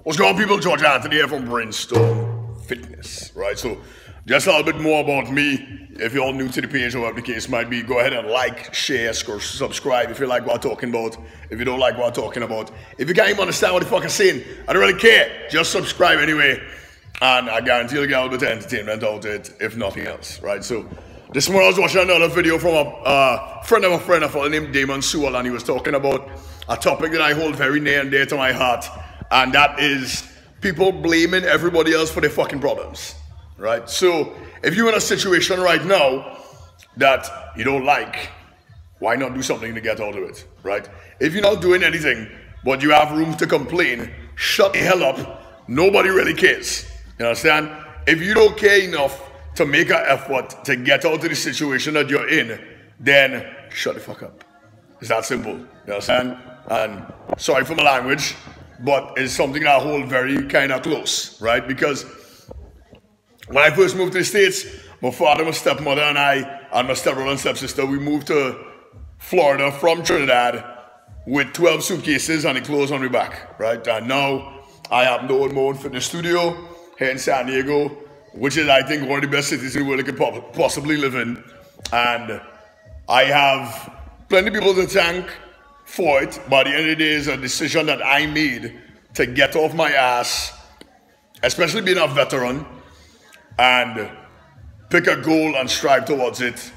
What's going on, people? George Anthony here from Brainstorm Fitness, right? So, just a little bit more about me. If you're all new to the page or whatever the case might be, go ahead and like, share, subscribe if you like what I'm talking about. If you don't like what I'm talking about, if you can't even understand what the fuck I'm saying, I don't really care. Just subscribe anyway, and I guarantee you'll get a little bit of entertainment out of it, if nothing else, right? So, this morning I was watching another video from a friend of a friend, a fellow named Damon Sewell, and he was talking about a topic that I hold very near and dear to my heart. And that is people blaming everybody else for their fucking problems, right? So if you're in a situation right now that you don't like, why not do something to get out of it, right? If you're not doing anything, but you have room to complain, shut the hell up. Nobody really cares, you understand? If you don't care enough to make an effort to get out of the situation that you're in, then shut the fuck up. It's that simple, you understand? And sorry for my language, but it's something that I hold very kind of close, right? Because when I first moved to the States, my father, my stepmother, and I, and my stepbrother and stepsister, we moved to Florida from Trinidad with 12 suitcases and the clothes on my back, right? And now I have my own fitness studio here in San Diego, which is, I think, one of the best cities in the world I could possibly live in. And I have plenty of people to thank for it, but at the end of the day, it's a decision that I made to get off my ass, especially being a veteran, and pick a goal and strive towards it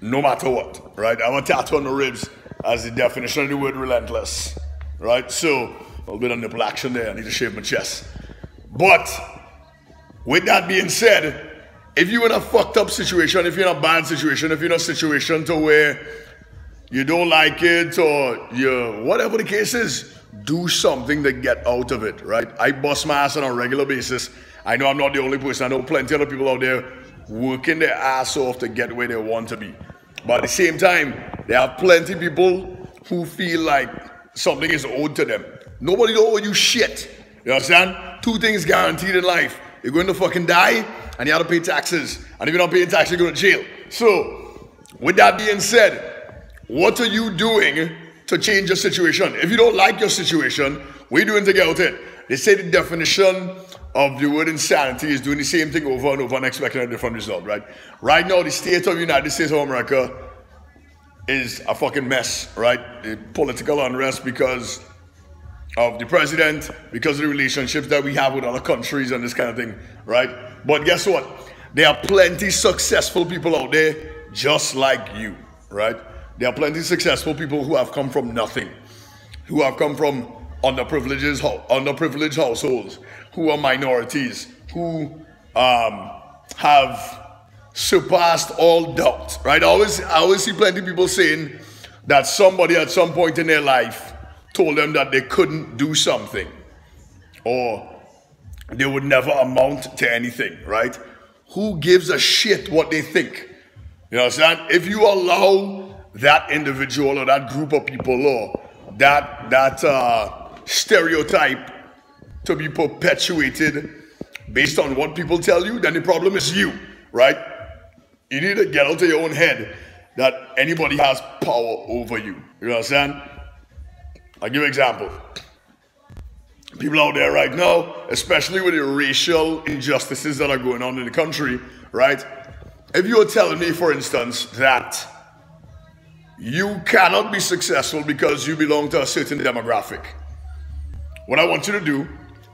no matter what, right? I have a tattoo on the ribs as the definition of the word relentless, right? So, a little bit of nipple action there, I need to shave my chest. But, with that being said, if you're in a fucked up situation, if you're in a bad situation, if you're in a situation to where you don't like it, or you, whatever the case is, do something to get out of it, right? I bust my ass on a regular basis. I know I'm not the only person. I know plenty of other people out there working their ass off to get where they want to be. But at the same time, there are plenty of people who feel like something is owed to them. Nobody don't owe you shit. You understand? Two things guaranteed in life. You're going to fucking die, and you have to pay taxes. And if you're not paying taxes, you're going to jail. So, with that being said, what are you doing to change your situation? If you don't like your situation, what are you doing to get out of it? They say the definition of the word insanity is doing the same thing over and over and expecting a different result, right? Right now, the state of the United States of America is a fucking mess, right? The political unrest because of the president, because of the relationships that we have with other countries and this kind of thing, right? But guess what? There are plenty successful people out there just like you, right? There are plenty of successful people who have come from nothing, who have come from underprivileged households, who are minorities, who have surpassed all doubt, right? I always see plenty of people saying that somebody at some point in their life told them that they couldn't do something, or they would never amount to anything, right? Who gives a shit what they think? You understand? If you allow that individual or that group of people or that stereotype to be perpetuated based on what people tell you, then the problem is you, right? You need to get out of your own head that anybody has power over you. You understand? I'll give you an example. People out there right now, especially with the racial injustices that are going on in the country, right? If you were telling me, for instance, that you cannot be successful because you belong to a certain demographic, what I want you to do,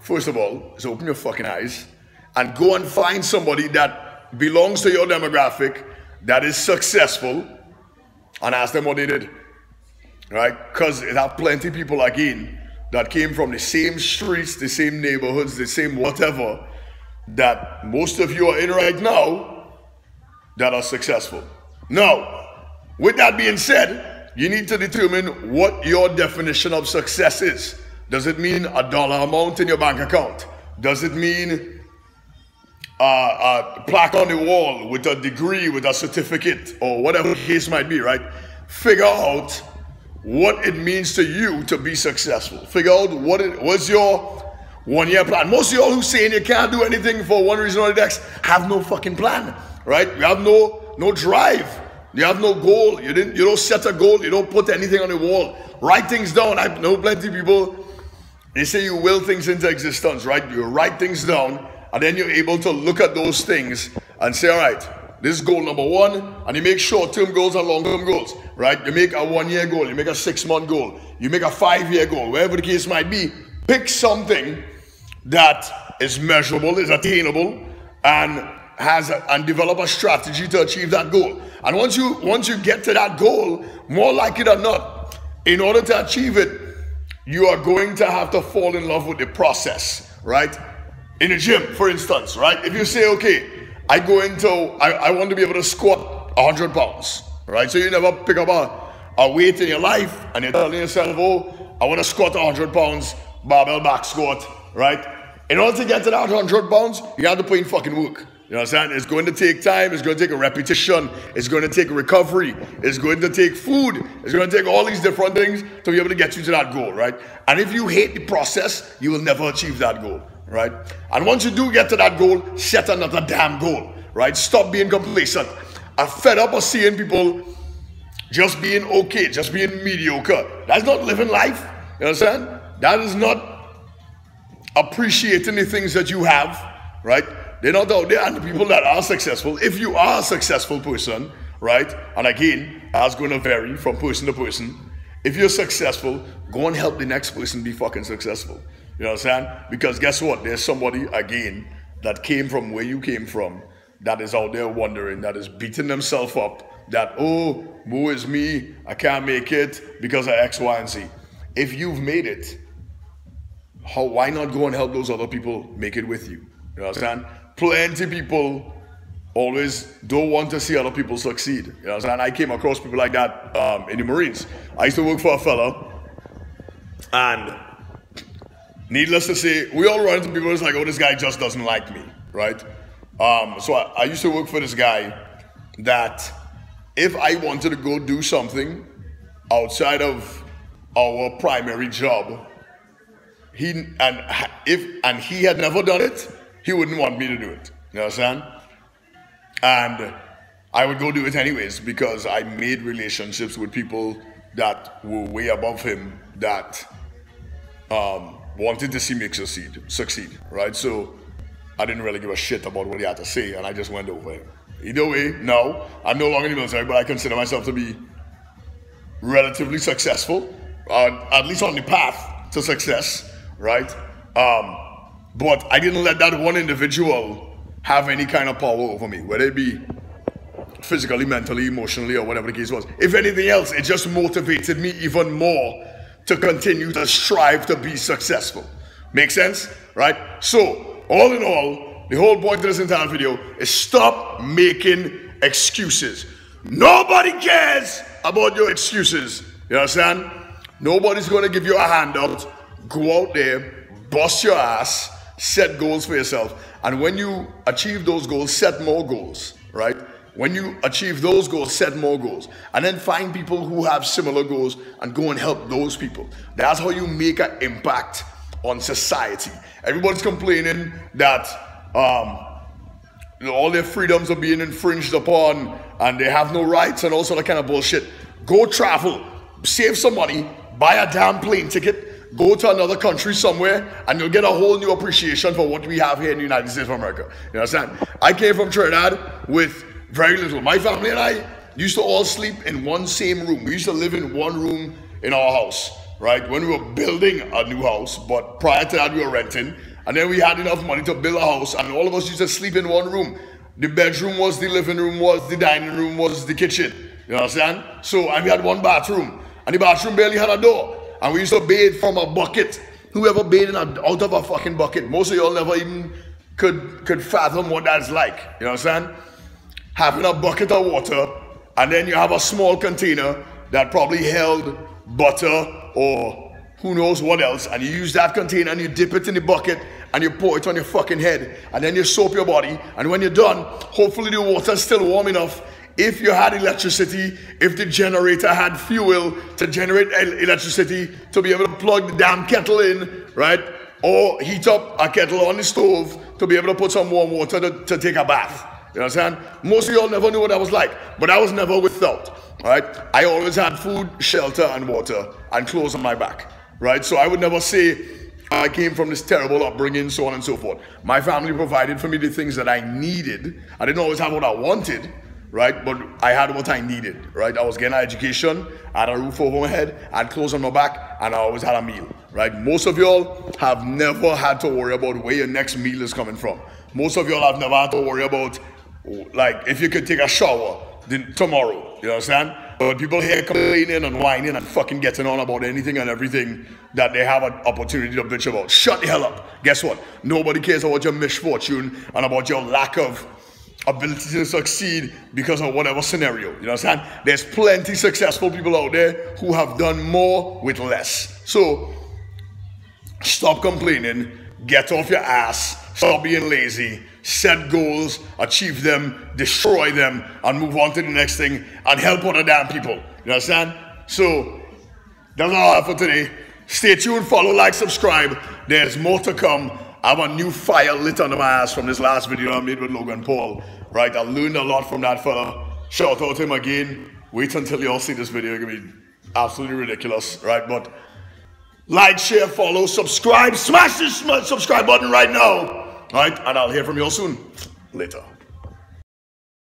first of all, is open your fucking eyes and go and find somebody that belongs to your demographic that is successful and ask them what they did, right? Because there are plenty of people, again, that came from the same streets, the same neighborhoods, the same whatever, that most of you are in right now that are successful. Now, with that being said, you need to determine what your definition of success is. Does it mean a dollar amount in your bank account? Does it mean a plaque on the wall with a degree, with a certificate, or whatever the case might be, right? Figure out what it means to you to be successful. Figure out what's your one-year plan. Most of y'all who saying you can't do anything for one reason or the next have no fucking plan, right? You have no drive. You have no goal. You don't set a goal. You don't put anything on the wall. Write things down. I know plenty of people They say you will things into existence, right? You write things down, and then you're able to look at those things and say, all right, this is goal number one, and you make short-term goals and long-term goals, right? You make a 1-year goal, you make a 6-month goal, you make a 5-year goal, wherever the case might be. Pick something that is measurable, is attainable, and develop a strategy to achieve that goal. And once you get to that goal, more likely than not, in order to achieve it, you are going to have to fall in love with the process, right? In a gym, for instance, right? If you say, okay, I want to be able to squat 100 pounds, right? So you never pick up a weight in your life and you're telling yourself, oh, I want to squat 100 pounds, barbell back squat, right? In order to get to that 100 pounds, you have to put in fucking work. You know what I'm saying? It's going to take time, it's going to take a repetition, it's going to take recovery, it's going to take food, it's going to take all these different things to be able to get you to that goal, right? And if you hate the process, you will never achieve that goal, right? And once you do get to that goal, set another damn goal, right? Stop being complacent. I'm fed up of seeing people just being okay, just being mediocre. That's not living life, you know what I'm saying? That is not appreciating the things that you have, right? They're not out there, and the people that are successful, if you are a successful person, right? And again, that's going to vary from person to person. If you're successful, go and help the next person be fucking successful. You know what I'm saying? Because guess what? There's somebody, again, that came from where you came from, that is out there wondering, that is beating themselves up, that, oh, woe is me, I can't make it because of X, Y, and Z. If you've made it, why not go and help those other people make it with you? You know what I'm saying? Plenty people always don't want to see other people succeed. You know what I'm saying? I came across people like that in the Marines. I used to work for a fella, and needless to say, we all run into people who's like, oh, this guy just doesn't like me, right? So I used to work for this guy that if I wanted to go do something outside of our primary job, he had never done it, he wouldn't want me to do it. You know what I'm saying? And I would go do it anyways because I made relationships with people that were way above him that wanted to see me succeed, right? So I didn't really give a shit about what he had to say, and I just went over him. Either way, no, I'm no longer in the military, but I consider myself to be relatively successful, at least on the path to success, right? But I didn't let that one individual have any kind of power over me, whether it be physically, mentally, emotionally, or whatever the case was. If anything else, it just motivated me even more to continue to strive to be successful. Make sense? Right? So, all in all, the whole point of this entire video is stop making excuses. Nobody cares about your excuses. You understand? Nobody's going to give you a handout. Go out there, bust your ass, set goals for yourself. And when you achieve those goals, set more goals, right? When you achieve those goals, set more goals. And then find people who have similar goals and go and help those people. That's how you make an impact on society. Everybody's complaining that all their freedoms are being infringed upon and they have no rights and all sort of kind of bullshit. Go travel, save some money, buy a damn plane ticket, go to another country somewhere, and you'll get a whole new appreciation for what we have here in the United States of America. You understand? I came from Trinidad with very little. My family and I used to all sleep in one same room. We used to live in one room in our house, right? When we were building a new house, but prior to that we were renting. And then we had enough money to build a house, and all of us used to sleep in one room. The bedroom was the living room, was the dining room, was the kitchen. You understand? So, and we had one bathroom, and the bathroom barely had a door. And we used to bathe from a bucket. Whoever bathed out of a fucking bucket? Most of y'all never even could fathom what that's like. You know what I'm saying? Having a bucket of water, and then you have a small container that probably held butter or who knows what else, and you use that container and you dip it in the bucket and you pour it on your fucking head, and then you soap your body, and when you're done, hopefully the water's still warm enough. If you had electricity, if the generator had fuel to generate electricity to be able to plug the damn kettle in, right? Or heat up a kettle on the stove to be able to put some warm water to take a bath. You know what I'm saying? Most of y'all never knew what that was like, but I was never without, right? I always had food, shelter, and water, and clothes on my back, right? So I would never say, I came from this terrible upbringing, so on and so forth. My family provided for me the things that I needed. I didn't always have what I wanted, right? But I had what I needed, right? I was getting an education, I had a roof over my head, I had clothes on my back, and I always had a meal, right? Most of y'all have never had to worry about where your next meal is coming from. Most of y'all have never had to worry about, like, if you could take a shower tomorrow, you understand? But people here complaining and whining and fucking getting on about anything and everything that they have an opportunity to bitch about. Shut the hell up. Guess what? Nobody cares about your misfortune and about your lack of ability to succeed because of whatever scenario. You understand? There's plenty successful people out there who have done more with less. So stop complaining, get off your ass, stop being lazy, set goals, achieve them, destroy them, and move on to the next thing and help other damn people. You understand? So that's all I have for today. Stay tuned, follow, like, subscribe. There's more to come. I have a new fire lit under my ass from this last video I made with Logan Paul. Right? I learned a lot from that fella. Shout out to him again. Wait until y'all see this video. It's gonna be absolutely ridiculous, right? But like, share, follow, subscribe. Smash this subscribe button right now. Right? And I'll hear from you all soon. Later.